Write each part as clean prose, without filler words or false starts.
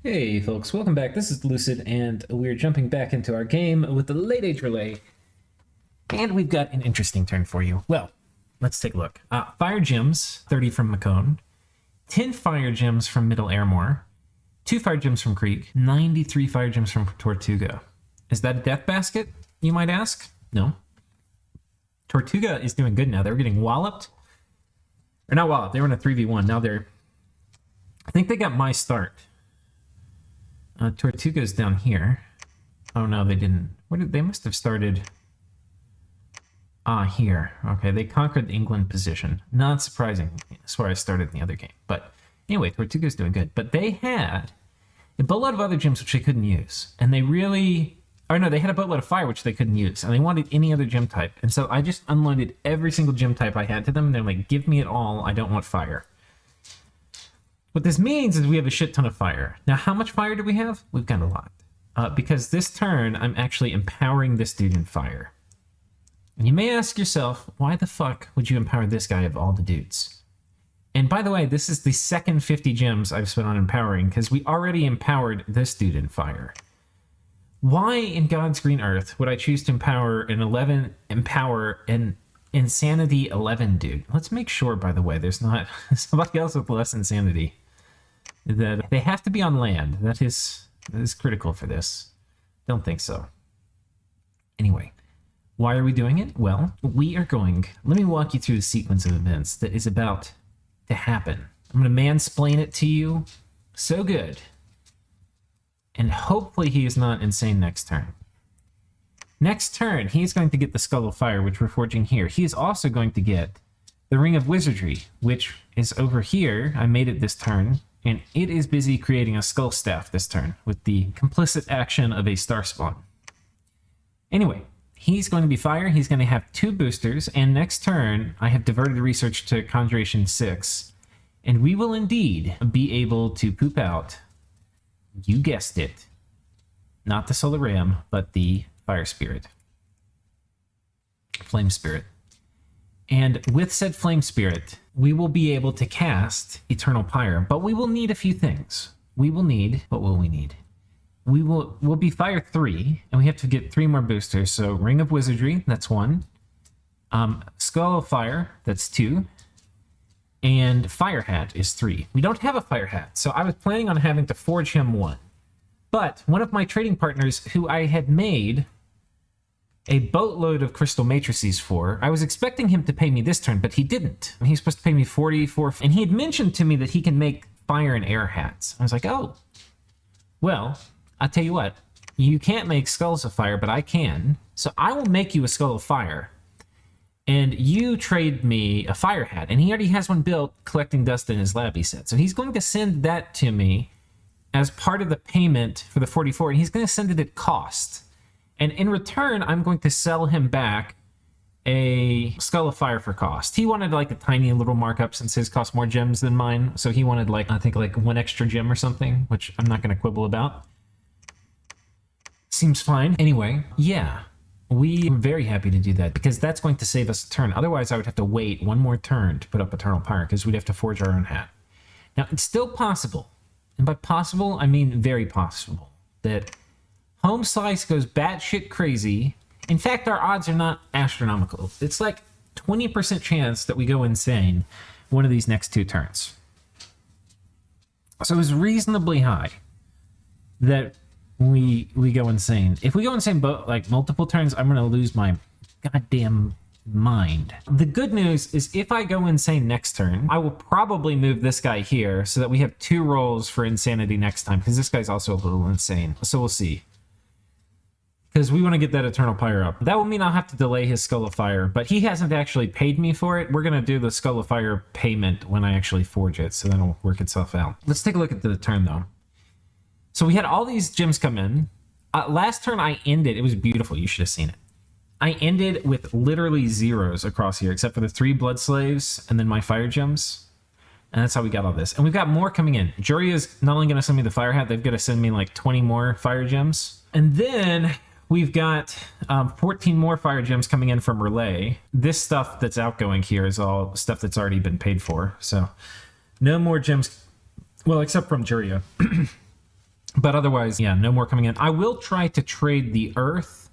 Hey folks, welcome back. This is Lucid, and we're jumping back into our game with the Late Age Rlyeh. And we've got an interesting turn for you. Well, let's take a look. Fire Gems, 30 from Macone, 10 Fire Gems from Middle Airmore, 2 Fire Gems from Creek, 93 Fire Gems from Tortuga. Is that a death basket, you might ask? No. Tortuga is doing good now. They were getting walloped. Or not walloped, they were in a 3v1. Now they're... I think they got my start. Tortuga's down here. Oh no, they didn't. They must have started... here. Okay, they conquered the England position. Not surprising. That's where I started in the other game. But anyway, Tortuga's doing good. But they had a boatload of other gems which they couldn't use. And they really... Or no, they had a boatload of fire which they couldn't use. And they wanted any other gem type. And so I just unloaded every single gem type I had to them. And they're like, give me it all. I don't want fire. What this means is we have a shit ton of fire. Now, how much fire do we have? We've got a lot. Because this turn, I'm actually empowering this dude in fire. And you may ask yourself, why the fuck would you empower this guy of all the dudes? And by the way, this is the second 50 gems I've spent on empowering, because we already empowered this dude in fire. Why in God's green earth would I choose to empower an Insanity 11 dude? Let's make sure, by the way, there's not somebody else with less insanity. That they have to be on land. That is critical for this. Don't think so. Anyway, why are we doing it? Well, we are going... Let me walk you through the sequence of events that is about to happen. I'm going to mansplain it to you so good. And hopefully he is not insane next turn. Next turn, he's going to get the Skull of Fire, which we're forging here. He is also going to get the Ring of Wizardry, which is over here. I made it this turn, and it is busy creating a Skull Staff this turn with the complicit action of a Star Spawn. Anyway, he's going to be fire. He's going to have 2 boosters, and next turn, I have diverted research to Conjuration 6, and we will indeed be able to poop out, you guessed it, not the Solar Ram, but the Fire Spirit. Flame Spirit. And with said Flame Spirit, we will be able to cast Eternal Pyre, but we will need a few things. We will need... What will we need? We'll be Fire 3, and we have to get 3 more boosters. So Ring of Wizardry, that's 1. Skull of Fire, that's 2. And Fire Hat is 3. We don't have a Fire Hat, so I was planning on having to forge him 1. But one of my trading partners, who I had made a boatload of crystal matrices for, I was expecting him to pay me this turn, but he didn't. He's supposed to pay me 44, and he had mentioned to me that he can make fire and air hats. I was like, oh, well, I'll tell you what, you can't make skulls of fire, but I can. So I will make you a skull of fire, and you trade me a fire hat. And he already has one built, collecting dust in his lab, he said. So he's going to send that to me as part of the payment for the 44, and he's going to send it at cost. And in return, I'm going to sell him back a Skull of Fire for cost. He wanted like a tiny little markup since his cost more gems than mine. So he wanted like, I think like 1 extra gem or something, which I'm not going to quibble about. Seems fine. Anyway, yeah, we are very happy to do that because that's going to save us a turn. Otherwise, I would have to wait 1 more turn to put up Eternal Pyre because we'd have to forge our own hat. Now, it's still possible. And by possible, I mean very possible, that Home Slice goes batshit crazy. In fact, our odds are not astronomical. It's like 20% chance that we go insane one of these next 2 turns. So it's reasonably high that we go insane. If we go insane like multiple turns, I'm going to lose my goddamn mind. The good news is if I go insane next turn, I will probably move this guy here so that we have 2 rolls for insanity next time, because this guy's also a little insane. So we'll see. Because we want to get that Eternal Pyre up. That will mean I'll have to delay his Skull of Fire, but he hasn't actually paid me for it. We're going to do the Skull of Fire payment when I actually forge it, so that'll work itself out. Let's take a look at the turn, though. So we had all these gems come in. Last turn I ended, it was beautiful, you should have seen it. I ended with literally zeros across here, except for the 3 Blood Slaves and then my Fire Gems. And that's how we got all this. And we've got more coming in. Jury is not only going to send me the Fire Hat, they've got to send me like 20 more Fire Gems. And then we've got 14 more Fire Gems coming in from Rlyeh. This stuff that's outgoing here is all stuff that's already been paid for. So no more gems, well, except from Juria. But otherwise, yeah, no more coming in. I will try to trade the earth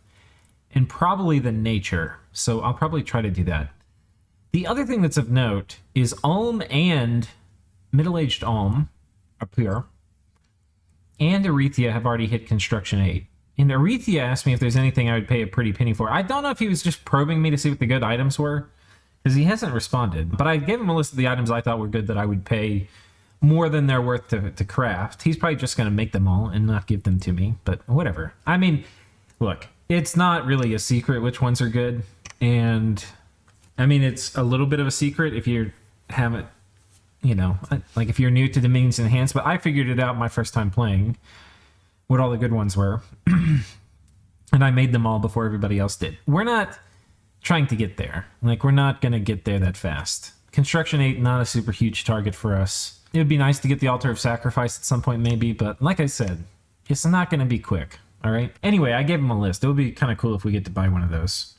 and probably the nature. So I'll probably try to do that. The other thing that's of note is Ulm and Middle-Aged Ulm up here and Rlyeh have already hit Construction 8. And Rlyeh asked me if there's anything I would pay a pretty penny for. I don't know if he was just probing me to see what the good items were, because he hasn't responded. But I gave him a list of the items I thought were good that I would pay more than they're worth to craft. He's probably just going to make them all and not give them to me, but whatever. I mean, look, it's not really a secret which ones are good. And I mean, it's a little bit of a secret if you haven't, you know, like if you're new to Dominions Enhanced, but I figured it out my first time playing what all the good ones were. And I made them all before everybody else did. We're not trying to get there. Like, we're not going to get there that fast. Construction 8, not a super huge target for us. It would be nice to get the Altar of Sacrifice at some point maybe, but like I said, it's not going to be quick, all right? Anyway, I gave him a list. It would be kind of cool if we get to buy one of those.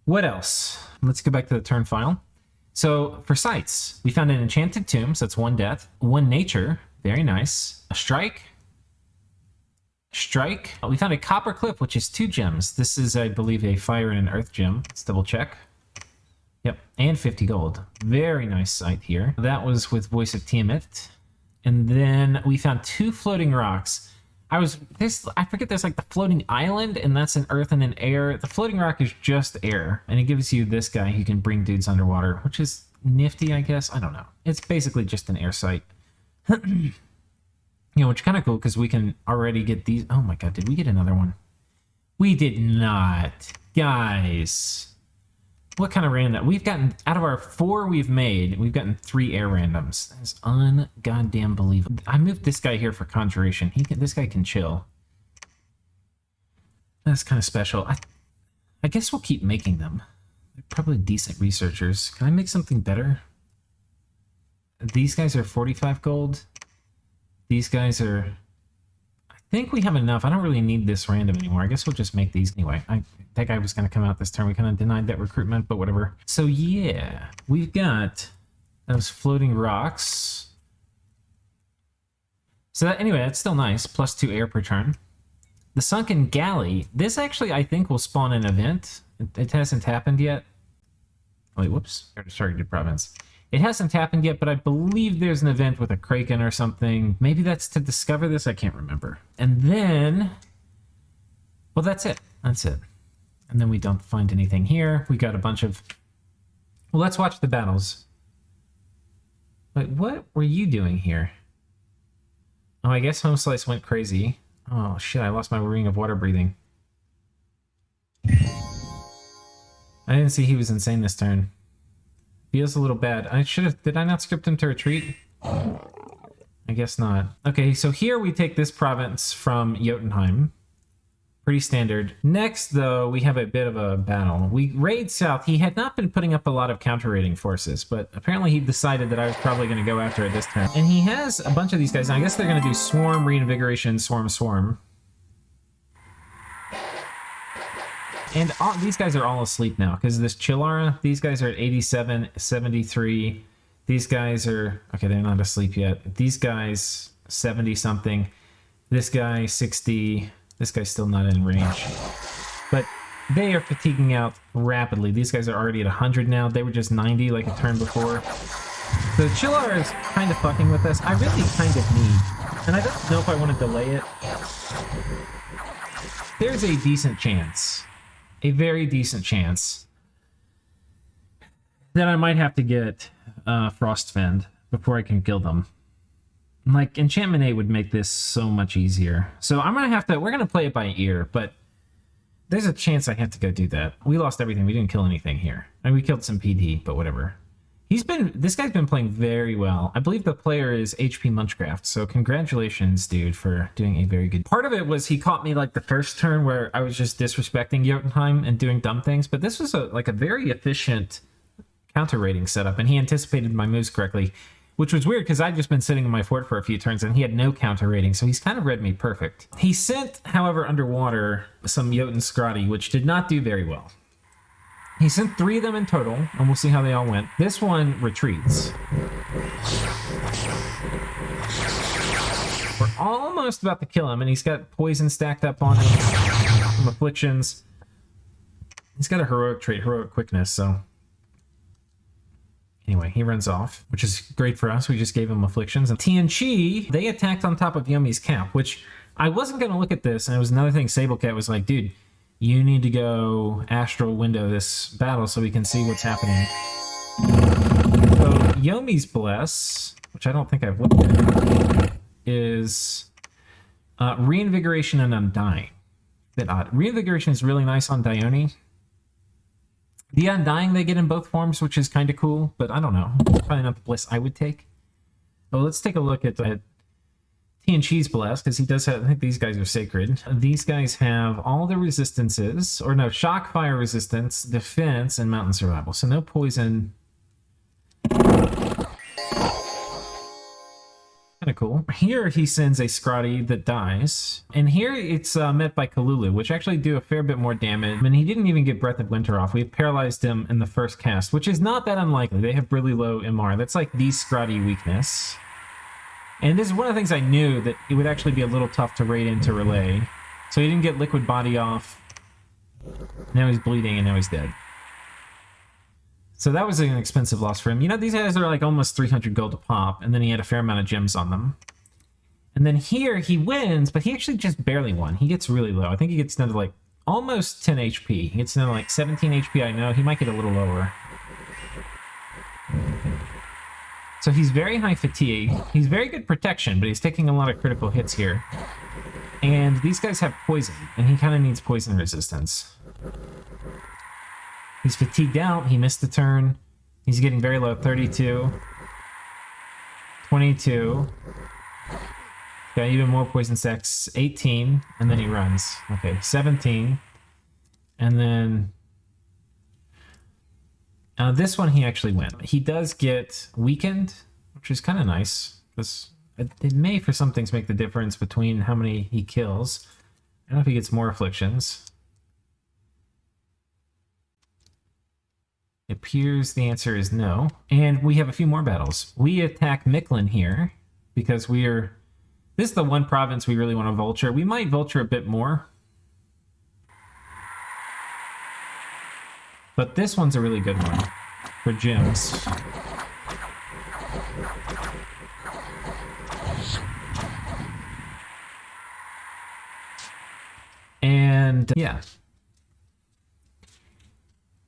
What else? Let's go back to the turn file. So for sites, we found an Enchanted Tomb, so that's 1 death. 1 nature, very nice. A strike. We found a Copper Cliff, which is 2 gems. This is, I believe, a fire and an earth gem. Let's double check. Yep, and 50 gold. Very nice site here. That was with Voice of Tiamat. And then we found 2 floating rocks. I forget, there's like the floating island, and that's an earth and an air. The floating rock is just air, and it gives you this guy who can bring dudes underwater, which is nifty, I guess. I don't know. It's basically just an air site. You know, which is kind of cool because we can already get these. Oh my god, did we get another one? We did not. Guys. What kind of random? We've gotten, out of our 4 we've made, we've gotten 3 air randoms. That is ungoddamn believable. I moved this guy here for Conjuration. This guy can chill. That's kind of special. I guess we'll keep making them. They're probably decent researchers. Can I make something better? These guys are 45 gold. These guys are... I think we have enough. I don't really need this random anymore. I guess we'll just make these anyway. That guy was going to come out this turn. We kind of denied that recruitment, but whatever. So yeah, we've got those floating rocks. So that, anyway, that's still nice. Plus 2 air per turn. The Sunken Galley. This actually, I think, will spawn an event. It hasn't happened yet. Wait, whoops. Targeted province. It hasn't happened yet, but I believe there's an event with a Kraken or something. Maybe that's to discover this. I can't remember. And then... well, that's it. That's it. And then we don't find anything here. We got a bunch of... well, let's watch the battles. Wait, what were you doing here? Oh, I guess Home Slice went crazy. Oh, shit, I lost my Ring of Water Breathing. I didn't see he was insane this turn. Feels a little bad. Did I not script him to retreat? I guess not. Okay, so here we take this province from Jotunheim. Pretty standard. Next, though, we have a bit of a battle. We raid south. He had not been putting up a lot of counter-raiding forces, but apparently he decided that I was probably going to go after it this turn. And he has a bunch of these guys. And I guess they're going to do Swarm, Reinvigoration, Swarm, Swarm. And these guys are all asleep now because of this Chillara. These guys are at 87, 73. These guys are... okay, they're not asleep yet. These guys, 70-something. This guy, 60... this guy's still not in range. But they are fatiguing out rapidly. These guys are already at 100 now. They were just 90 like a turn before. So Chillara is kind of fucking with us. I really kind of need... and I don't know if I want to delay it. There's a decent chance, a very decent chance, that I might have to get Frostfend before I can kill them. Like, Enchantment 8 would make this so much easier. So I'm gonna have to, we're gonna play it by ear, but there's a chance I have to go do that. We lost everything, we didn't kill anything here. And we killed some PD, but whatever. This guy's been playing very well. I believe the player is HP Munchcraft, so congratulations, dude, for doing a very good... part of it was he caught me like the first turn where I was just disrespecting Jotunheim and doing dumb things, but this was like a very efficient counter-raiding setup, and he anticipated my moves correctly, which was weird because I'd just been sitting in my fort for a few turns and he had no counter-raiding, so he's kind of read me perfect. He sent, however, underwater some Jotun Scrotty, which did not do very well. He sent 3 of them in total, and we'll see how they all went. This one retreats. We're almost about to kill him, and he's got poison stacked up on him from afflictions. He's got a heroic trait, heroic quickness, so... Anyway, he runs off, which is great for us. We just gave him afflictions. And Tianchi, they attacked on top of Yomi's camp, which I wasn't going to look at this, and it was another thing Sablecat was like, dude, you need to go astral window this battle so we can see what's happening. So Yomi's Bless, which I don't think I've looked at, is Reinvigoration and Undying. Bit odd. Reinvigoration is really nice on Dione. The Undying they get in both forms, which is kind of cool, but I don't know. Probably not the Bliss I would take. Well, let's take a look at Tianchi's Bless, because he does have, I think these guys are sacred. These guys have all the resistances, or no, shock, fire resistance, defense, and mountain survival. So no poison. Kind of cool. Here he sends a Scrotty that dies, and here it's met by Kalulu, which actually do a fair bit more damage. And he didn't even get Breath of Winter off. We paralyzed him in the first cast, which is not that unlikely. They have really low MR. That's like the Scrotty weakness. And this is one of the things I knew, that it would actually be a little tough to raid into Rlyeh. So he didn't get Liquid Body off. Now he's bleeding, and now he's dead. So that was an expensive loss for him. You know, these guys are like almost 300 gold to pop, and then he had a fair amount of gems on them. And then here he wins, but he actually just barely won. He gets really low. I think he gets down to like almost 10 HP. He gets down to like 17 HP, I know. He might get a little lower. So he's very high fatigue. He's very good protection, but he's taking a lot of critical hits here. And these guys have poison, and he kind of needs poison resistance. He's fatigued out. He missed the turn. He's getting very low. 32. 22. Got even more poison stacks. 18. And then he runs. Okay, 17. And then... this one he actually went. He does get weakened, which is kind of nice. It may, for some things, make the difference between how many he kills. I don't know if he gets more afflictions. It appears the answer is no. And we have a few more battles. We attack Mictlan here because this is the one province we really want to vulture. We might vulture a bit more. But this one's a really good one for gems. And yeah.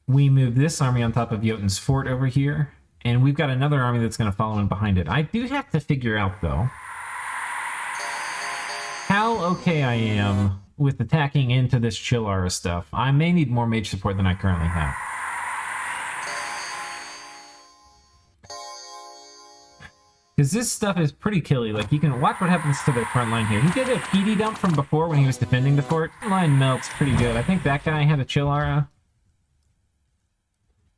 We move this army on top of Jotun's fort over here, and we've got another army that's going to follow in behind it. I do have to figure out, though, how okay I am with attacking into this Chillara stuff. I may need more mage support than I currently have. Because this stuff is pretty killy. Like, you can watch what happens to the front line here. He did a PD dump from before when he was defending the fort. The line melts pretty good. I think that guy had a Chillara.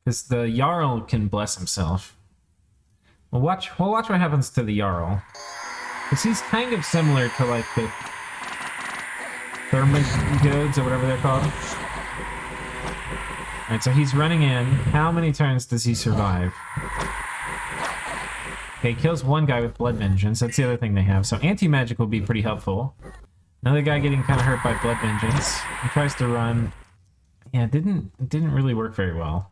Because the Jarl can bless himself. We'll watch what happens to the Jarl. Because he's kind of similar to, like, the Thermogodes or whatever they're called. Alright, so he's running in. How many turns does he survive? Okay, he kills one guy with Blood Vengeance. That's the other thing they have. So anti-magic will be pretty helpful. Another guy getting kind of hurt by Blood Vengeance. He tries to run. Yeah, it didn't really work very well.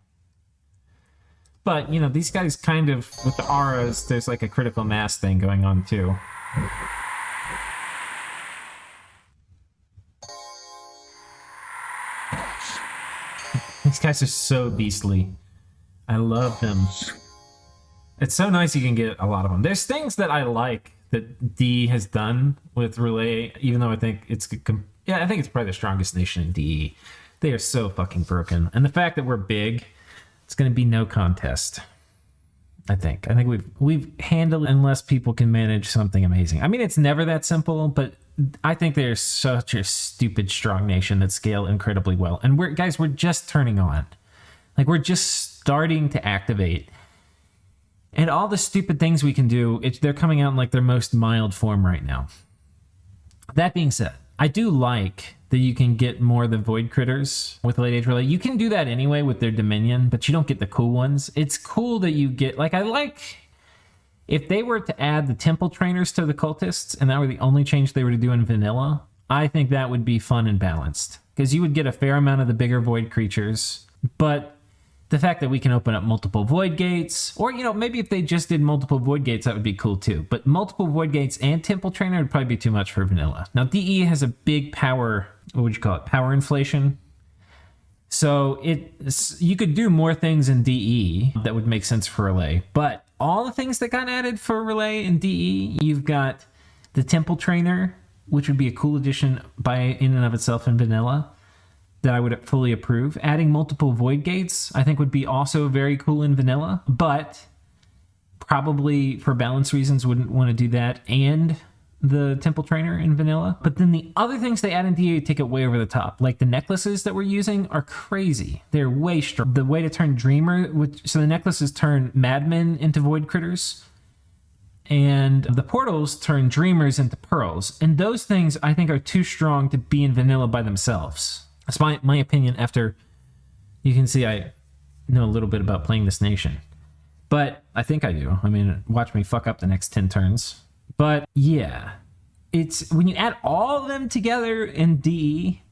But, you know, these guys kind of, with the auras, there's like a critical mass thing going on too. These guys are so beastly. I love them. It's so nice you can get a lot of them. There's things that I like that D has done with Rlyeh, even though I think it's... Yeah, I think it's probably the strongest nation in DE. They are so fucking broken. And the fact that we're big... It's going to be no contest, I think. I think we've handled it unless people can manage something amazing. I mean, it's never that simple, but I think they're such a stupid strong nation that scale incredibly well. And we're just turning on. Like, we're just starting to activate. And all the stupid things we can do, they're coming out in like their most mild form right now. That being said, I do like that you can get more of the void critters with Late Age Rlyeh. You can do that anyway with their Dominion, but you don't get the cool ones. It's cool that you get, like, I like If they were to add the temple trainers to the cultists, and that were the only change they were to do in vanilla, I think that would be fun and balanced. Because you would get a fair amount of the bigger void creatures, but the fact that we can open up multiple void gates, or, you know, maybe if they just did multiple void gates, that would be cool too. But multiple void gates and temple trainer would probably be too much for vanilla. Now, DE has a big power, what would you call it? Power inflation. So you could do more things in DE that would make sense for Rlyeh. But all the things that got added for Rlyeh in DE, you've got the temple trainer, which would be a cool addition in and of itself in vanilla, that I would fully approve. Adding multiple void gates, I think, would be also very cool in vanilla, but probably for balance reasons wouldn't want to do that and the temple trainer in vanilla. But then the other things they add in DA take it way over the top. Like the necklaces that we're using are crazy. They're way strong. The way to turn Dreamer, so the necklaces turn madmen into void critters, and the portals turn Dreamers into pearls. And those things I think are too strong to be in vanilla by themselves. That's my opinion. After you can see I know a little bit about playing this nation. But I think I do. I mean, watch me fuck up the next 10 turns. But yeah, it's when you add all of them together in DE,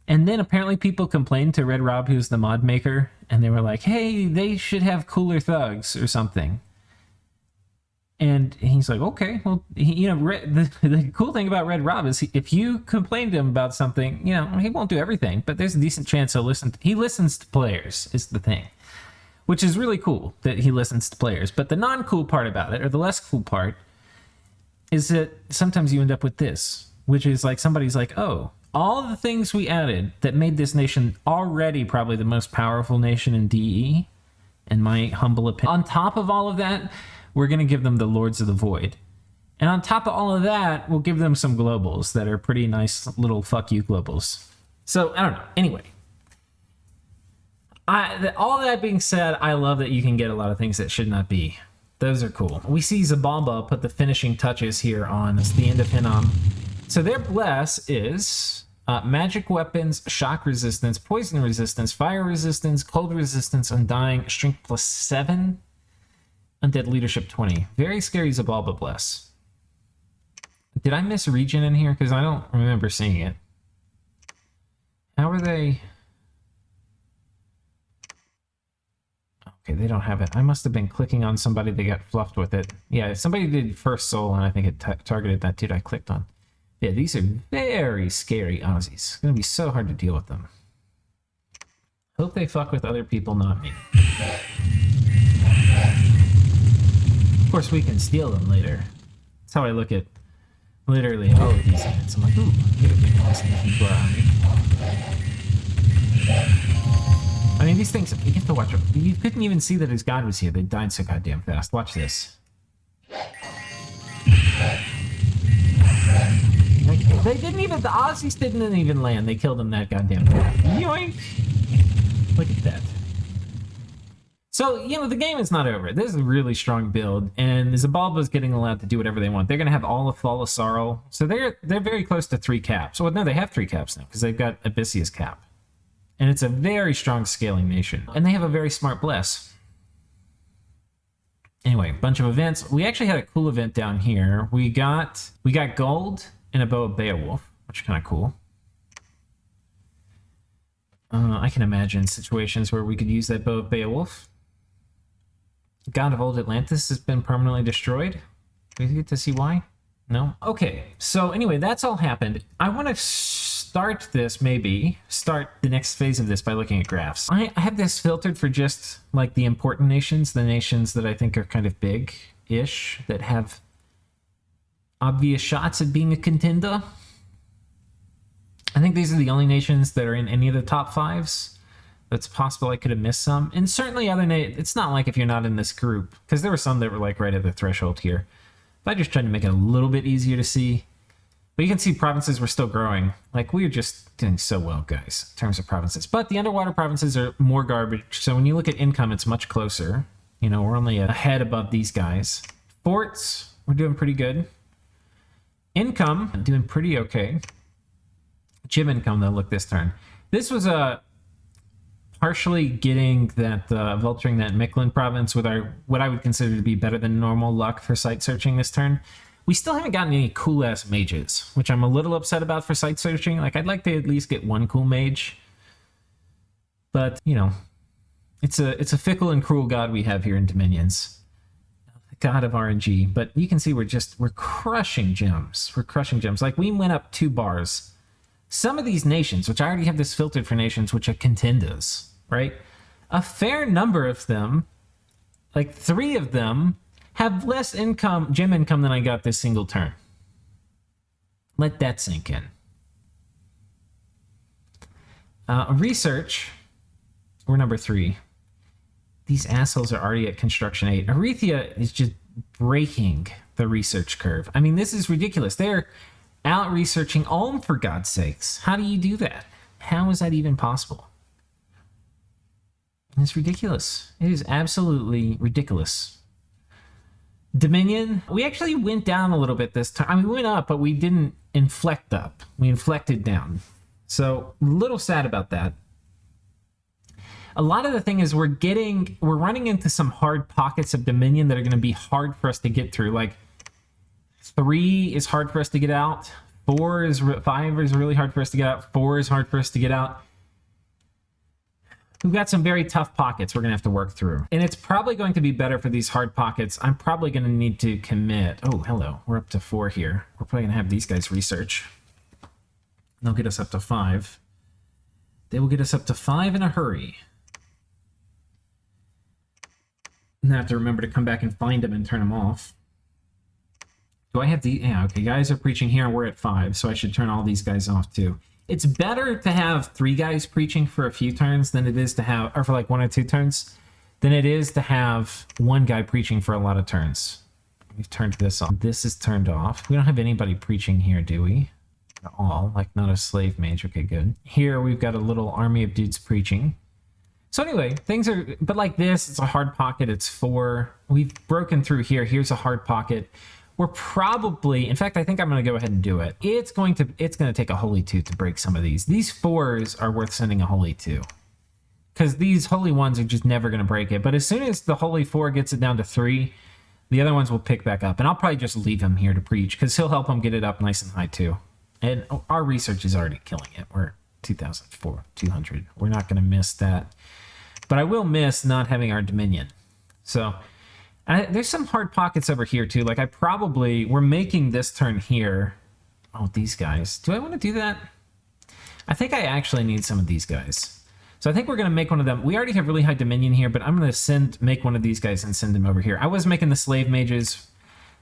and then apparently people complained to Red Rob, who's the mod maker, and they were like, hey, they should have cooler thugs or something. And he's like, okay, well, the cool thing about Red Rob is if you complain to him about something, you know, he won't do everything, but there's a decent chance he listens to players is the thing, which is really cool that he listens to players. But the non-cool part about it, or the less cool part, is that sometimes you end up with this, which is like somebody's like, oh, all the things we added that made this nation already probably the most powerful nation in DE, in my humble opinion. On top of all of that, we're going to give them the Lords of the Void. And on top of all of that, we'll give them some globals that are pretty nice little fuck you globals. So, I don't know. Anyway. All that being said, I love that you can get a lot of things that should not be. Those are cool. We see Zabamba put the finishing touches here on the end of Hinnom. So their bless is magic weapons, shock resistance, poison resistance, fire resistance, cold resistance, undying, strength +7. Undead leadership 20. Very scary Zabalba bless. Did I miss regen in here? Because I don't remember seeing it. How are they? Okay, they don't have it. I must have been clicking on somebody that got fluffed with it. Yeah, somebody did first soul, and I think it targeted that dude I clicked on. Yeah, these are very scary Aussies. It's going to be so hard to deal with them. Hope they fuck with other people, not me. Of course, we can steal them later. That's how I look at literally all of these units. I'm like, ooh, get a big awesome into our army. I mean, these things, you have to watch them. You couldn't even see that his god was here. They died so goddamn fast. Watch this. They didn't even, the Aussies didn't even land. They killed them that goddamn fast. Yoink! Look at that. So, you know, the game is not over. This is a really strong build, and Zabalba's getting allowed to do whatever they want. They're going to have all of Flawless Sorrow, so they're very close to 3 caps. Well, no, they have 3 caps now, because they've got Abyssia's cap. And it's a very strong scaling nation. And they have a very smart bless. Anyway, bunch of events. We actually had a cool event down here. We got gold and a bow of Beowulf, which is kind of cool. I can imagine situations where we could use that bow of Beowulf. God of Old Atlantis has been permanently destroyed. We get to see why? No? Okay, so anyway, that's all happened. I want to start the next phase of this by looking at graphs. I have this filtered for just like the important nations, the nations that I think are kind of big-ish, that have obvious shots at being a contender. I think these are the only nations that are in any of the top 5s. It's possible I could have missed some. And certainly it's not like if you're not in this group, because there were some that were like right at the threshold here. But I just tried to make it a little bit easier to see. But you can see provinces were still growing. Like, we are just doing so well, guys, in terms of provinces. But the underwater provinces are more garbage. So when you look at income, it's much closer. You know, we're only a head above these guys. Forts, we're doing pretty good. Income, doing pretty okay. Gym income, though, look this turn. This was a partially getting that vulturing that Mictlan province with our what I would consider to be better than normal luck for site searching this turn. We still haven't gotten any cool ass mages, which I'm a little upset about for site searching. Like, I'd like to at least get one cool mage, but you know, it's a fickle and cruel god we have here in Dominions. God of RNG, but you can see we're crushing gems. We're crushing gems. Like, we went up 2 bars. Some of these nations, which I already have this filtered for nations, which are contenders, right? A fair number of them, like 3 of them, have less gem income than I got this single turn. Let that sink in. Research, we're number 3. These assholes are already at construction 8. Arethea is just breaking the research curve. I mean, this is ridiculous. They're out researching Ulm, for God's sakes. How do you do that? How is that even possible? It's ridiculous. It is absolutely ridiculous. Dominion, we actually went down a little bit this time. I mean, we went up, but we didn't inflect up. We inflected down. So, a little sad about that. A lot of the thing is we're running into some hard pockets of Dominion that are going to be hard for us to get through. Like, 3 is hard for us to get out. 5 is really hard for us to get out. 4 is hard for us to get out. We've got some very tough pockets we're going to have to work through. And it's probably going to be better for these hard pockets. I'm probably going to need to commit. Oh, hello. We're up to 4 here. We're probably going to have these guys research. They'll get us up to 5. They will get us up to 5 in a hurry. And I have to remember to come back and find them and turn them off. Do I have the... Yeah, okay, guys are preaching here, and we're at 5, so I should turn all these guys off, too. It's better to have 3 guys preaching for a few turns than it is to have... Or for like 1 or 2 turns, than it is to have 1 guy preaching for a lot of turns. We've turned this off. This is turned off. We don't have anybody preaching here, do we? At all. Like, not a slave mage. Okay, good. Here, we've got a little army of dudes preaching. So anyway, things are... But like this, it's a hard pocket. It's 4. We've broken through here. Here's a hard pocket. We're probably, in fact, I think I'm going to go ahead and do it. It's going to take a Holy 2 to break some of these. These 4s are worth sending a Holy 2. Because these Holy 1s are just never going to break it. But as soon as the Holy 4 gets it down to 3, the other ones will pick back up. And I'll probably just leave him here to preach, because he'll help them get it up nice and high too. And our research is already killing it. We're 2,200. We're not going to miss that. But I will miss not having our Dominion. So... there's some hard pockets over here, too. Like, we're making this turn here. Oh, these guys. Do I want to do that? I think I actually need some of these guys. So I think we're going to make one of them. We already have really high Dominion here, but I'm going to make one of these guys and send him over here. I was making the slave mages,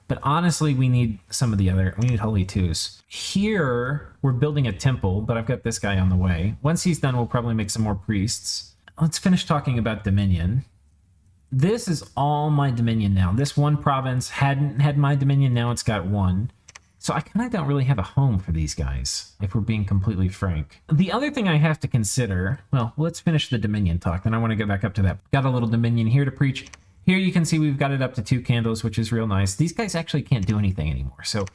but honestly, we need some of the other. We need Holy 2s. Here, we're building a temple, but I've got this guy on the way. Once he's done, we'll probably make some more priests. Let's finish talking about Dominion. This is all my Dominion now. This one province hadn't had my Dominion, now it's got 1. So I kind of don't really have a home for these guys, if we're being completely frank. The other thing I have to consider, well, let's finish the Dominion talk, then I want to get back up to that. Got a little Dominion here to preach. Here you can see we've got it up to 2 candles, which is real nice. These guys actually can't do anything anymore, so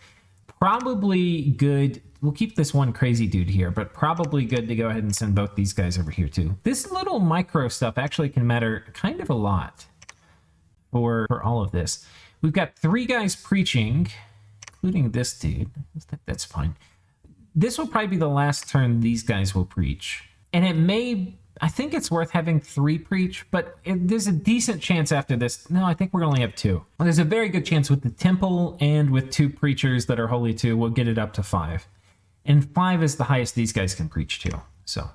probably good. We'll keep this one crazy dude here, but probably good to go ahead and send both these guys over here too. This little micro stuff actually can matter kind of a lot for all of this. We've got 3 guys preaching, including this dude. I think that's fine. This will probably be the last turn these guys will preach. And I think it's worth having 3 preach, but there's a decent chance after this. No, I think we're going to only have 2. Well, there's a very good chance with the temple and with 2 preachers that are Holy 2, we'll get it up to 5. And 5 is the highest these guys can preach to. So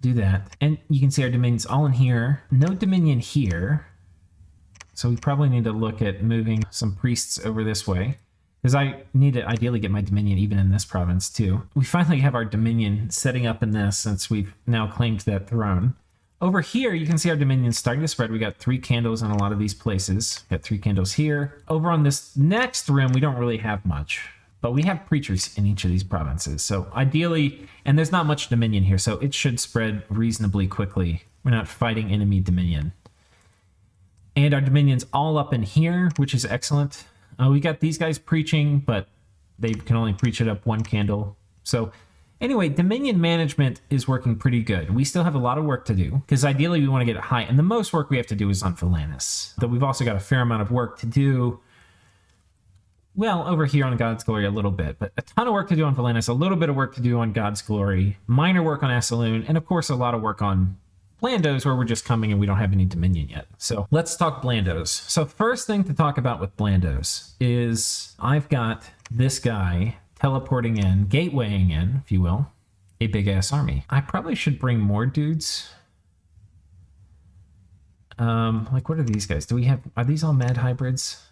do that. And you can see our Dominion's all in here. No Dominion here. So we probably need to look at moving some priests over this way, because I need to ideally get my Dominion even in this province too. We finally have our Dominion setting up in this since we've now claimed that throne. Over here, you can see our Dominion starting to spread. We got 3 candles in a lot of these places. Got 3 candles here. Over on this next rim, we don't really have much, but we have preachers in each of these provinces. So ideally, and there's not much Dominion here, so it should spread reasonably quickly. We're not fighting enemy Dominion. And our Dominion's all up in here, which is excellent. We got these guys preaching, but they can only preach it up 1 candle. So Anyway, Dominion management is working pretty good. We still have a lot of work to do, because ideally we want to get it high, and the most work we have to do is on Blandos. Though we've also got a fair amount of work to do, well, over here on God's Glory a little bit, but a ton of work to do on Blandos, a little bit of work to do on God's Glory, minor work on Asaloon, and of course a lot of work on Blandos, where we're just coming and we don't have any Dominion yet. So let's talk Blandos. So first thing to talk about with Blandos is I've got this guy teleporting in, gatewaying in, if you will, a big-ass army. I probably should bring more dudes. Like, what are these guys? Are these all mad hybrids?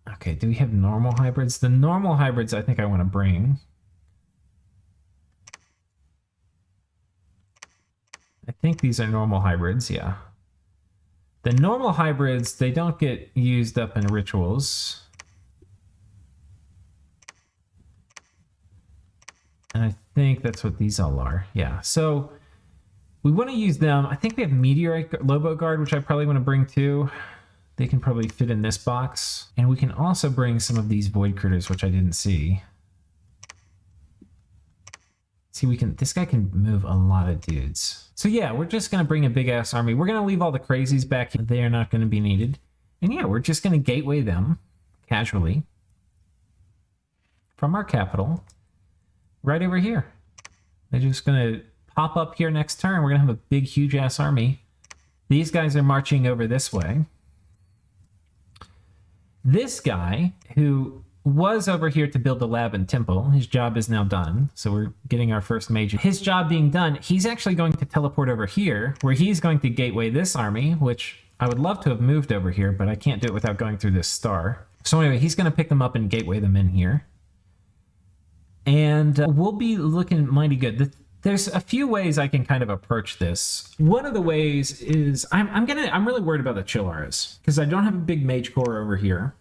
Okay, do we have normal hybrids? The normal hybrids I think I want to bring. I think these are normal hybrids, yeah. The normal hybrids, they don't get used up in rituals. And I think that's what these all are. Yeah, so we want to use them. I think we have Meteorite Lobo Guard, which I probably want to bring too. They can probably fit in this box. And we can also bring some of these Void Critters, which I didn't see. See, this guy can move a lot of dudes. So yeah, we're just gonna bring a big ass army. We're gonna leave all the crazies back here. They are not gonna be needed. And yeah, we're just gonna gateway them casually from our capital right over here. They're just gonna pop up here next turn. We're gonna have a big, huge ass army. These guys are marching over this way. This guy, who was over here to build the lab and temple, his job is now done. So we're getting our first mage. His job being done, he's actually going to teleport over here, where he's going to gateway this army, which I would love to have moved over here, but I can't do it without going through this star. So anyway, he's going to pick them up and gateway them in here. And we'll be looking mighty good. There's a few ways I can kind of approach this. One of the ways is I'm really worried about the Chillaras, because I don't have a big mage core over here.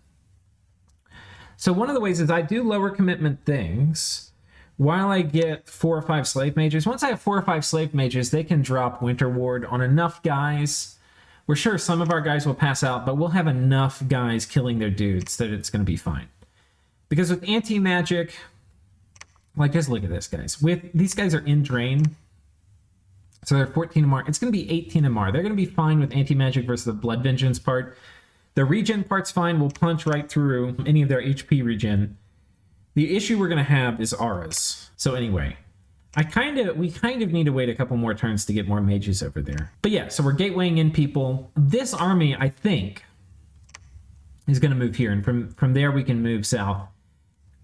So one of the ways is I do lower commitment things while I get 4 or 5 slave mages. Once I have 4 or 5 slave mages, they can drop Winter Ward on enough guys. We're sure some of our guys will pass out, but we'll have enough guys killing their dudes that it's going to be fine. Because with anti-magic, like, just look at this, guys. These guys are in drain, so they're 14 MR. It's going to be 18 MR. They're going to be fine with anti-magic versus the Blood Vengeance part. The regen part's fine. We'll punch right through any of their HP regen. The issue we're going to have is auras. So anyway, we kind of need to wait a couple more turns to get more mages over there. But yeah, so we're gatewaying in people. This army, I think, is going to move here. And from there, we can move south.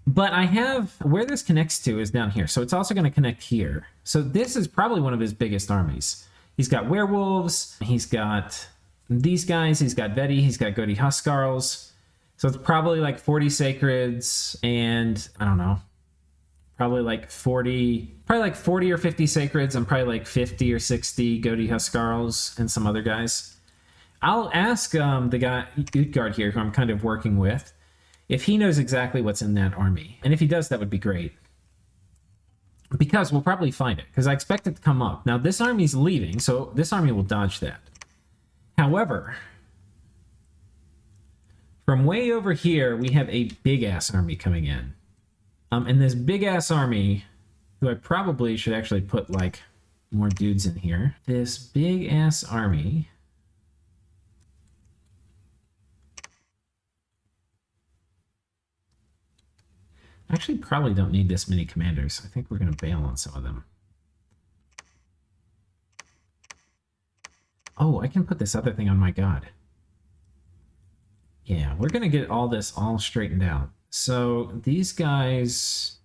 But I have, where this connects to is down here. So it's also going to connect here. So this is probably one of his biggest armies. He's got werewolves. He's got these guys. He's got Veti. He's got Goaty Huskarls. So it's probably like 40 Sacreds and, I don't know, probably like 40 or 50 Sacreds and probably like 50 or 60 Goaty Huskarls and some other guys. I'll ask the guy, Utgard here, who I'm kind of working with, if he knows exactly what's in that army. And if he does, that would be great. Because we'll probably find it, because I expect it to come up. Now, this army's leaving, so this army will dodge that. However, from way over here, we have a big-ass army coming in. And this big-ass army, who I probably should actually put, like, more dudes in here. This big-ass army... Actually, probably don't need this many commanders. I think we're going to bail on some of them. Oh, I can put this other thing on my god. Yeah, we're going to get all this all straightened out. So these guys...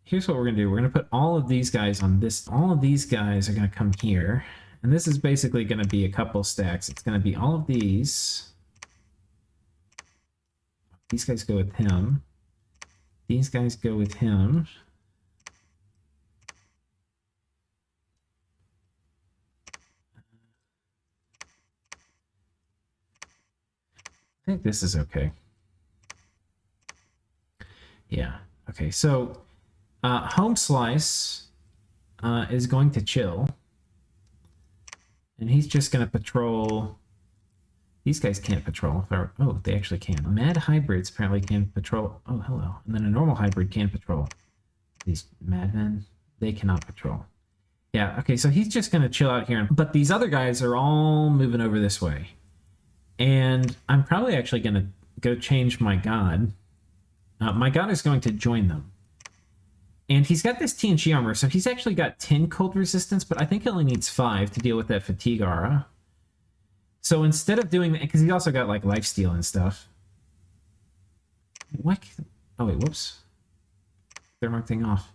Here's what we're going to do. We're going to put all of these guys on this. All of these guys are going to come here. And this is basically going to be a couple stacks. It's going to be all of these. These guys go with him. These guys go with him. I think this is okay. Yeah. Okay, so Home Slice is going to chill. And he's just going to patrol These guys can't patrol. Oh, they actually can. Mad hybrids apparently can patrol. Oh, hello. And then a normal hybrid can patrol. These madmen, they cannot patrol. Yeah, okay, so he's just going to chill out here. But these other guys are all moving over this way. And I'm probably actually going to go change my god. My god is going to join them. And he's got this TNG armor, so he's actually got 10 cold resistance, but I think he only needs 5 to deal with that fatigue aura. So instead of doing that, because he's also got like lifesteal and stuff. What? Oh wait, whoops. Thermark thing off.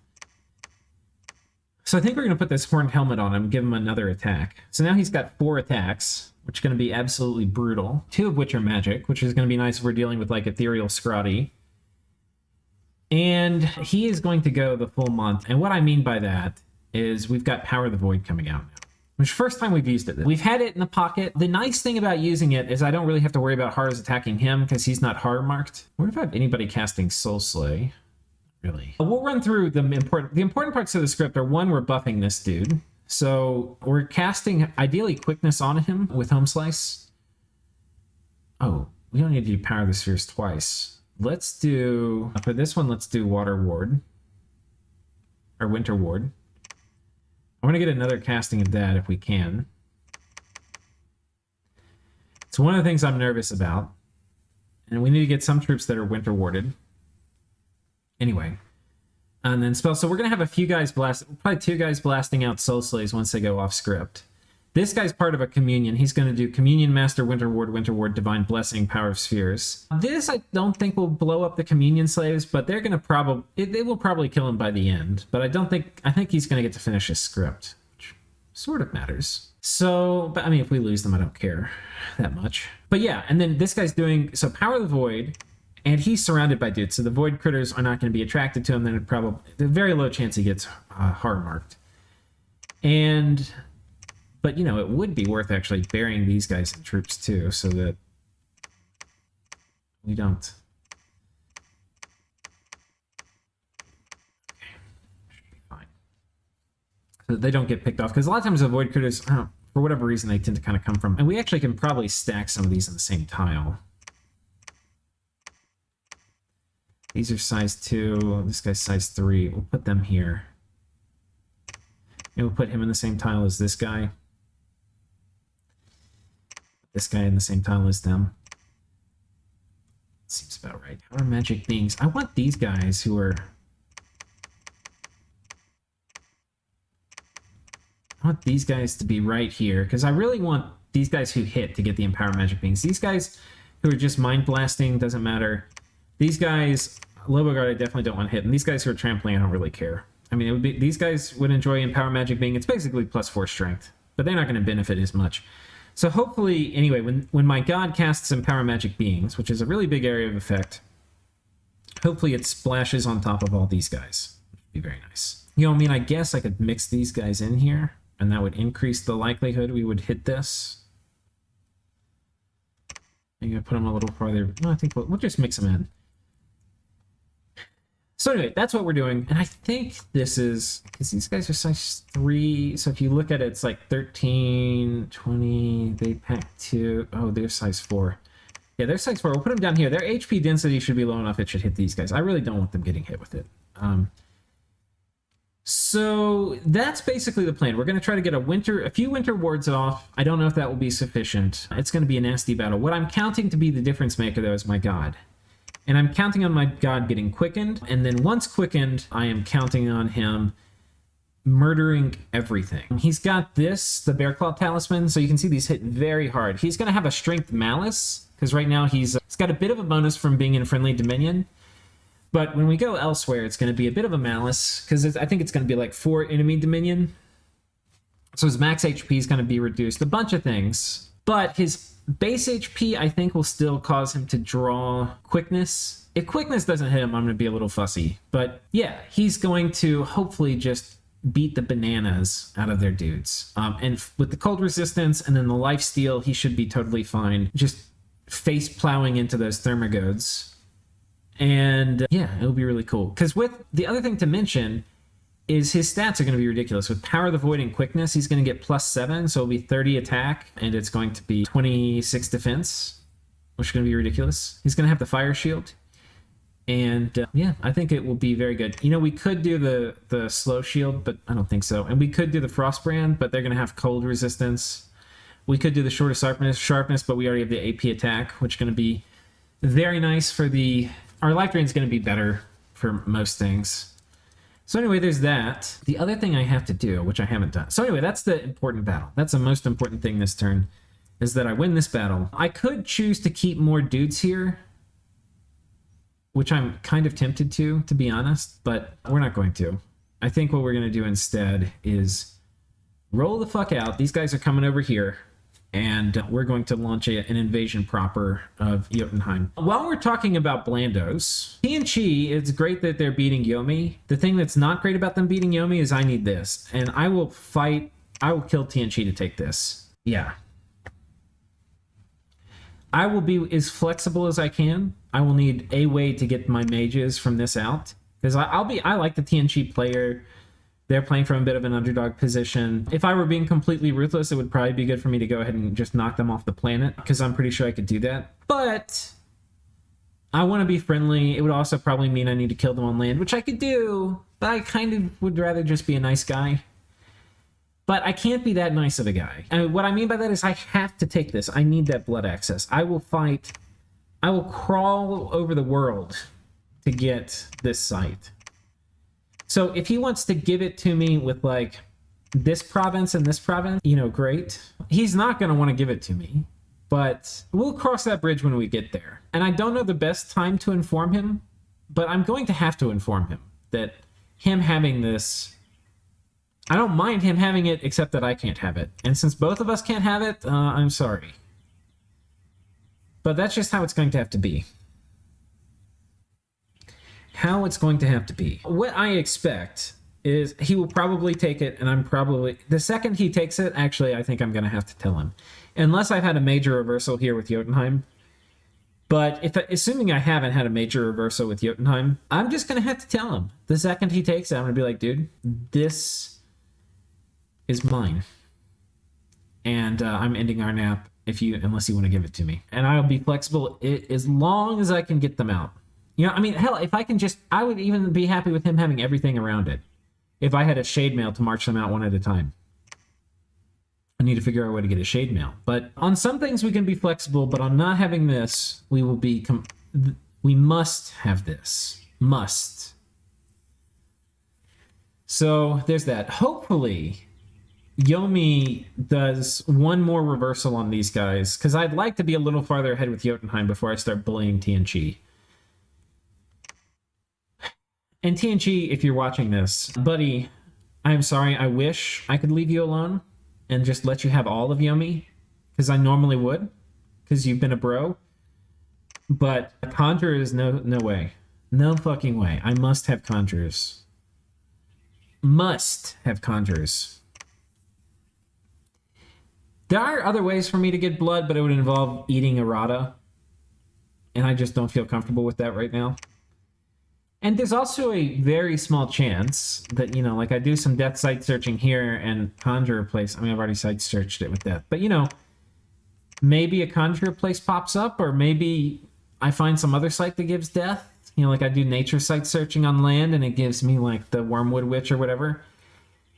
So I think we're going to put this horned helmet on him and give him another attack. So now he's got 4 attacks, which are going to be absolutely brutal. 2 of which are magic, which is going to be nice if we're dealing with like ethereal scrotty. And he is going to go the full month. And what I mean by that is we've got Power of the Void coming out now. Which first time we've used it. We've had it in the pocket. The nice thing about using it is I don't really have to worry about Hars attacking him because he's not Har marked. I wonder if I have anybody casting Soul Slay. Really. We'll run through the important parts of the script are, one, we're buffing this dude. So we're casting ideally quickness on him with Home Slice. Oh, we don't need to do Power of the Spheres twice. Let's do, for this one, let's do Water Ward. Or Winter Ward. I want to get another casting of that if we can. It's one of the things I'm nervous about. And we need to get some troops that are winter warded. Anyway. And then spell. So we're going to have a few guys probably 2 guys blasting out Soul Slays once they go off script. This guy's part of a communion. He's going to do Communion Master, Winter Ward, Divine Blessing, Power of Spheres. This I don't think will blow up the Communion Slaves, but they're going to they will probably kill him by the end. But I think he's going to get to finish his script, which sort of matters. So, but I mean, if we lose them, I don't care that much. But yeah, and then this guy's doing, so Power of the Void, and he's surrounded by dudes, so the Void critters are not going to be attracted to him, then there's a very low chance he gets Har marked. But, you know, it would be worth actually burying these guys in troops, too, so that we don't... Okay. Should be fine. So that they don't get picked off, because a lot of times the Void Critters, for whatever reason, they tend to kind of come from... And we actually can probably stack some of these in the same tile. These are size 2, this guy's size 3. We'll put them here. And we'll put him in the same tile as this guy. This guy in the same tile as them. Seems about right. Power magic beings. I want these guys who are... I want these guys to be right here, because I really want these guys who hit to get the Empower Magic Beings. These guys who are just Mind Blasting, doesn't matter. These guys, Lobo Guard, I definitely don't want to hit. And these guys who are trampling, I don't really care. I mean, it would be, these guys would enjoy Empower Magic Being. It's basically +4 strength, but they're not going to benefit as much. So hopefully, anyway, when my god casts Empower Magic Beings, which is a really big area of effect, hopefully it splashes on top of all these guys. Which would be very nice. You know, I mean, I guess I could mix these guys in here, and that would increase the likelihood we would hit this. I'm going to put them a little farther. No, I think we'll just mix them in. So anyway, that's what we're doing. And I think this is, because these guys are size 3, so if you look at it, it's like 13, 20, they pack 2. Oh, they're size 4. Yeah, they're size 4. We'll put them down here. Their HP density should be low enough it should hit these guys. I really don't want them getting hit with it. So that's basically the plan. We're going to try to get a few winter wards off. I don't know if that will be sufficient. It's going to be a nasty battle. What I'm counting to be the difference maker, though, is my god. And I'm counting on my god getting quickened. And then once quickened, I am counting on him murdering everything. He's got this, the Bear Claw Talisman, so you can see these hit very hard. He's going to have a Strength Malice, because right now he's got a bit of a bonus from being in Friendly Dominion. But when we go elsewhere, it's going to be a bit of a Malice, because I think it's going to be like 4 enemy Dominion. So his max HP is going to be reduced. A bunch of things. But his base HP, I think, will still cause him to draw quickness. If quickness doesn't hit him, I'm going to be a little fussy. But yeah, he's going to hopefully just beat the bananas out of their dudes. And with the cold resistance and then the life steal, he should be totally fine. Just face plowing into those Thermagodes. And yeah, it'll be really cool. Because with the other thing to mention is his stats are going to be ridiculous. With Power of the Void and Quickness, he's going to get +7, so it'll be 30 attack, and it's going to be 26 defense, which is going to be ridiculous. He's going to have the Fire Shield, and yeah, I think it will be very good. You know, we could do the Slow Shield, but I don't think so. And we could do the Frostbrand, but they're going to have cold resistance. We could do the Shorter Sharpness, but we already have the AP attack, which is going to be very nice for the... Our life drain is going to be better for most things. So anyway, there's that. The other thing I have to do, which I haven't done. So anyway, that's the important battle. That's the most important thing this turn, is that I win this battle. I could choose to keep more dudes here, which I'm kind of tempted to be honest, but we're not going to. I think what we're going to do instead is roll the fuck out. These guys are coming over here, and we're going to launch an invasion proper of Jotunheim. While we're talking about Blandos, TNC, it's great that they're beating Yomi. The thing that's not great about them beating Yomi is I need this, and I will kill TNC to take this. Yeah. I will be as flexible as I can. I will need a way to get my mages from this out, because I like the TNC player. They're playing from a bit of an underdog position. If I were being completely ruthless, it would probably be good for me to go ahead and just knock them off the planet, because I'm pretty sure I could do that. But I want to be friendly. It would also probably mean I need to kill them on land, which I could do, but I kind of would rather just be a nice guy. But I can't be that nice of a guy. And what I mean by that is I have to take this. I need that blood access. I will fight. I will crawl over the world to get this site. So if he wants to give it to me with like this province and this province, you know, great. He's not going to want to give it to me, but we'll cross that bridge when we get there. And I don't know the best time to inform him, but I'm going to have to inform him that him having this, I don't mind him having it, except that I can't have it. And since both of us can't have it, I'm sorry. But that's just how it's going to have to be. How it's going to have to be. What I expect is he will probably take it, and I'm probably... The second he takes it, actually, I think I'm going to have to tell him. Unless I've had a major reversal here with Jotunheim. But assuming I haven't had a major reversal with Jotunheim, I'm just going to have to tell him. The second he takes it, I'm going to be like, dude, this is mine. And I'm ending our nap unless you want to give it to me. And I'll be flexible as long as I can get them out. You know, I mean, hell, if I can just... I would even be happy with him having everything around it. If I had a shade mail to march them out one at a time. I need to figure out a way to get a shade mail. But on some things we can be flexible, but on not having this, we will be... we must have this. Must. So, there's that. Hopefully, Yomi does one more reversal on these guys, because I'd like to be a little farther ahead with Jotunheim before I start bullying TNC. And TNG, if you're watching this, buddy, I'm sorry, I wish I could leave you alone and just let you have all of Yomi, because I normally would, because you've been a bro. But Conjurers, no way. No fucking way. I must have Conjurers. Must have Conjurers. There are other ways for me to get blood, but it would involve eating errata, and I just don't feel comfortable with that right now. And there's also a very small chance that, you know, like I do some death site searching here and Conjurer place. I mean, I've already site searched it with death. But, you know, maybe a Conjurer place pops up, or maybe I find some other site that gives death. You know, like I do nature site searching on land and it gives me like the Wormwood Witch or whatever.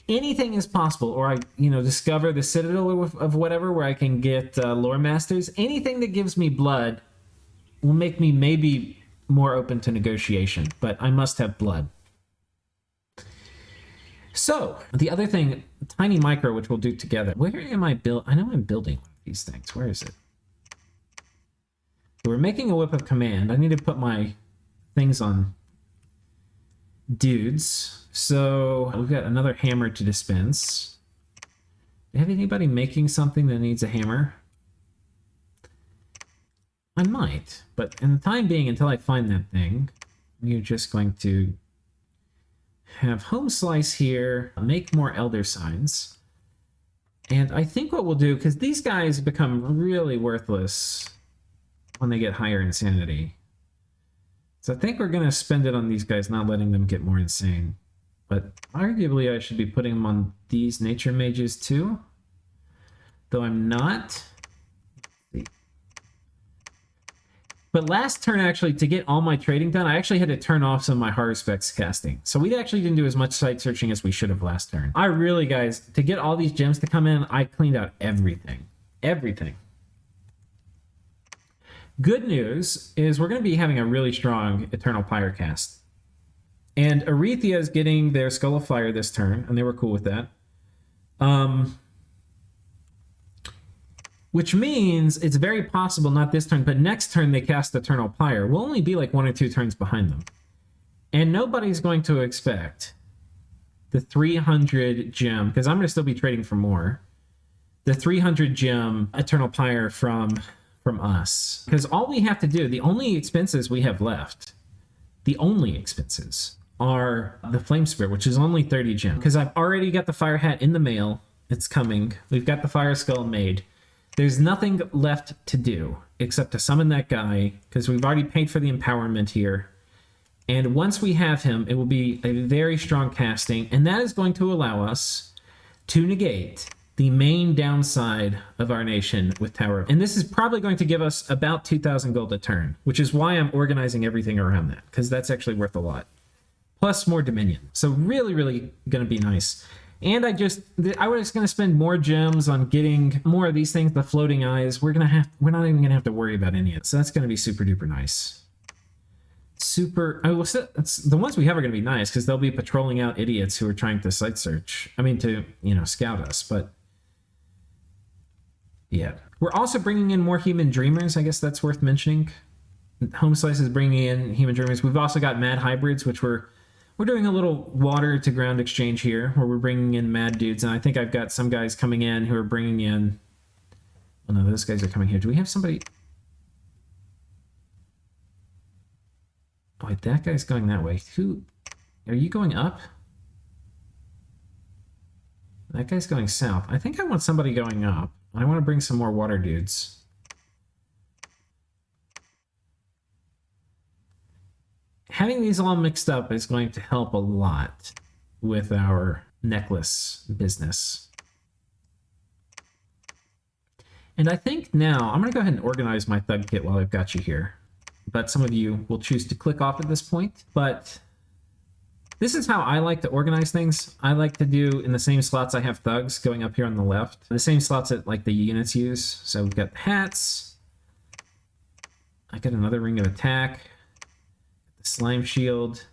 Anything is possible. Or I, you know, discover the Citadel of whatever where I can get Lore Masters. Anything that gives me blood will make me maybe more open to negotiation, but I must have blood. So, the other thing, Tiny Micro, which we'll do together. Where am I build? I know I'm building one of these things. Where is it? So we're making a Whip of Command. I need to put my things on dudes. So, we've got another hammer to dispense. Do you have anybody making something that needs a hammer? I might, but in the time being, until I find that thing, you're just going to have Home Slice here, make more Elder Signs. And I think what we'll do, because these guys become really worthless when they get higher insanity. So I think we're going to spend it on these guys, not letting them get more insane. But arguably I should be putting them on these nature mages too. Though I'm not. But last turn, actually, to get all my trading done, I actually had to turn off some of my Haruspex casting. So we actually didn't do as much site searching as we should have last turn. I really, guys, to get all these gems to come in, I cleaned out everything. Everything. Good news is we're going to be having a really strong Eternal Pyre cast. And Aretha is getting their Skull of Fire this turn, and they were cool with that. Which means it's very possible, not this turn, but next turn they cast Eternal Pyre. We'll only be like 1 or 2 turns behind them. And nobody's going to expect the 300 gem, because I'm going to still be trading for more, the 300 gem Eternal Pyre from us. Because all we have to do, the only expenses we have left, the only expenses, are the Flame Spirit, which is only 30 gem. Because I've already got the Fire Hat in the mail. It's coming. We've got the Fire Skull made. There's nothing left to do except to summon that guy, because we've already paid for the empowerment here. And once we have him, it will be a very strong casting, and that is going to allow us to negate the main downside of our nation with Tower. And this is probably going to give us about 2,000 gold a turn, which is why I'm organizing everything around that, because that's actually worth a lot. Plus more Dominion. So really, really going to be nice. And I was going to spend more gems on getting more of these things, the floating eyes. We're not even going to have to worry about any of it. So that's going to be super duper nice. The ones we have are going to be nice because they'll be patrolling out idiots who are trying to site search. I mean, to, scout us, but yeah. We're also bringing in more Human Dreamers. I guess that's worth mentioning. Home Slice is bringing in Human Dreamers. We've also got Mad Hybrids, which we're doing a little water to ground exchange here where we're bringing in mad dudes. And I think I've got some guys coming in who are bringing in... Oh no, those guys are coming here. Do we have somebody... Oh, wait, that guy's going that way. Who... Are you going up? That guy's going south. I think I want somebody going up. I want to bring some more water dudes. Having these all mixed up is going to help a lot with our necklace business. And I think now, I'm going to go ahead and organize my thug kit while I've got you here. But some of you will choose to click off at this point. But this is how I like to organize things. I like to do in the same slots I have thugs going up here on the left. The same slots that like the units use. So we've got hats. I got another ring of attack. The slime shield.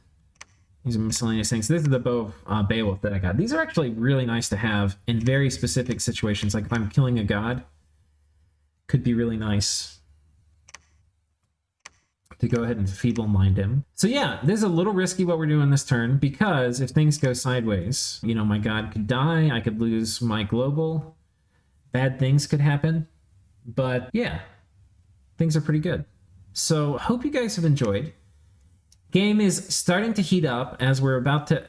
These are miscellaneous things. This is the bow of Beowulf that I got. These are actually really nice to have in very specific situations. Like if I'm killing a god, could be really nice to go ahead and feeble mind him. So yeah, this is a little risky what we're doing this turn, because if things go sideways, my god could die, I could lose my global, bad things could happen. But yeah, things are pretty good. So hope you guys have enjoyed. Game is starting to heat up as we're about to...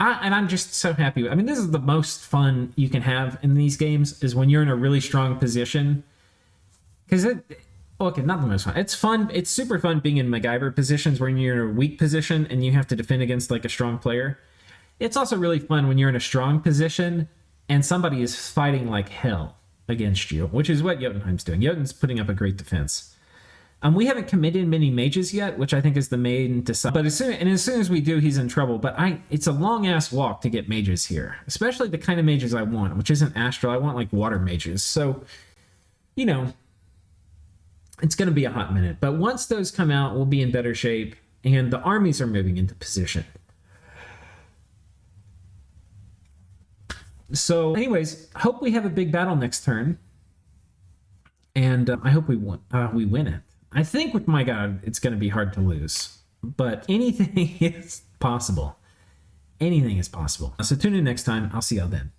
and I'm just so happy. I mean, this is the most fun you can have in these games, is when you're in a really strong position. Because okay, not the most fun. It's fun. It's super fun being in MacGyver positions when you're in a weak position and you have to defend against like a strong player. It's also really fun when you're in a strong position and somebody is fighting like hell against you, which is what Jotunheim's doing. Jotun's putting up a great defense. We haven't committed many mages yet, which I think is the main decide. But as soon as we do, he's in trouble. But it's a long ass walk to get mages here, especially the kind of mages I want, which isn't astral. I want like water mages. So, it's going to be a hot minute. But once those come out, we'll be in better shape, and the armies are moving into position. So, anyways, hope we have a big battle next turn, and I hope we win it. I think with my god, it's going to be hard to lose, but anything is possible. Anything is possible. So tune in next time. I'll see y'all then.